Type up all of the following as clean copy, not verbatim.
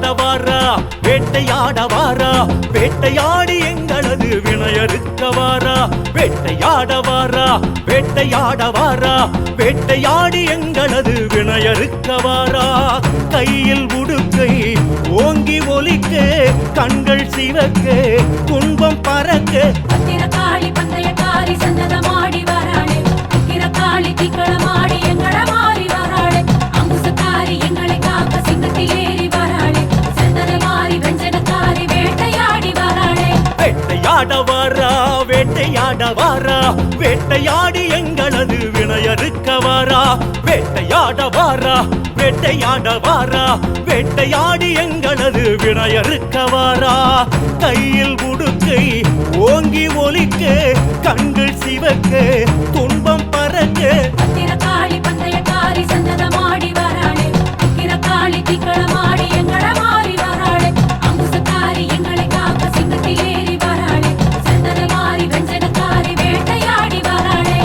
வேட்டையாடவாரா வேட்டையாடவாரா வேட்டையாடி எங்களது வினையறுக்கவாரா வேட்டையாடவாரா வேட்டையாடவாரா வேட்டையாடி எங்களது வினையறுக்கவாரா கையில் உடுக்கை ஓங்கி ஒலிக்க கண்கள் சிவக்க துன்பம் பறக்க காளி பந்தயக்காரி சன்னதமாடி வராளே காளி திக்களமாடி எங்கள மாறி வராளே அங்குசக்காரி எங்களை காக்க சிங்கத்தில் ஏறி வராளே சந்தன மாறி வெஞ்சனக்காரி வேட்டையாடி வராளே வேட்டையாடவாரா வேட்டையாடவாரா வேட்டையாடி எங்களது வினையறுக்கவாரா வேட்டையாடவாரா வேட்டையாடவாரா வேட்டையாடி எங்களது வினையறுக்கவாரா கையில் உடுக்கை ஓங்கி ஒலிக்க கண்கள் சிவக்க துன்பம் பறக்க காளி பந்தயக்காரி சன்னதமாடி வராளே காளி திக்களமாடி எங்கள மாறி வராளே அங்குசக்காரி எங்களை காக்க சிங்கத்தில் ஏறி வராளே சந்தன மாறி வெஞ்சனக்காரி வேட்டையாடி வராளே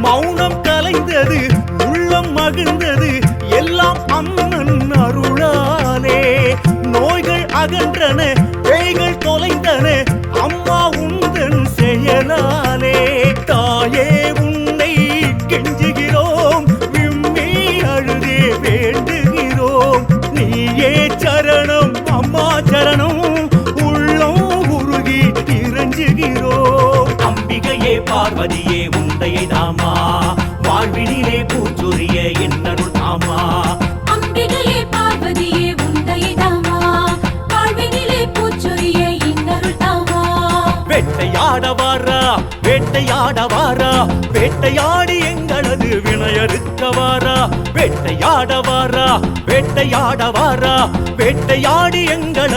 மௌனம் கலைந்தது உள்ளம் மகிழ்ந்தது எல்லாம் அம்மன் அருளாலே நோய்கள் அகன்றன பேய்கள் தொலைந்தன அம்மா உந்தன் செயலாலே தாயே உன்னை கெஞ்சுகிறோம் விம்மி அழுதே வேண்டுகிறோம் நீயே சரணம் அம்மா சரணம் உள்ளம் உருகி இறஞ்சுகிறோம் அம்பிகையே பார்வதியே உந்தையை தாமா வாழ்வினிலே பூச்சொரிய என்னருள் தாமா அம்பிகையே பார்வதியே உந்தையை தாமா வாழ்வினிலே பூச்சொரிய இன்னருள் தாமா வேட்டையாடவாரா வேட்டையாடவாரா வேட்டையாடி எங்களது வினையறுக்கவாரா வேட்டையாடவாரா வேட்டையாடவாரா வேட்டையாடி எங்களது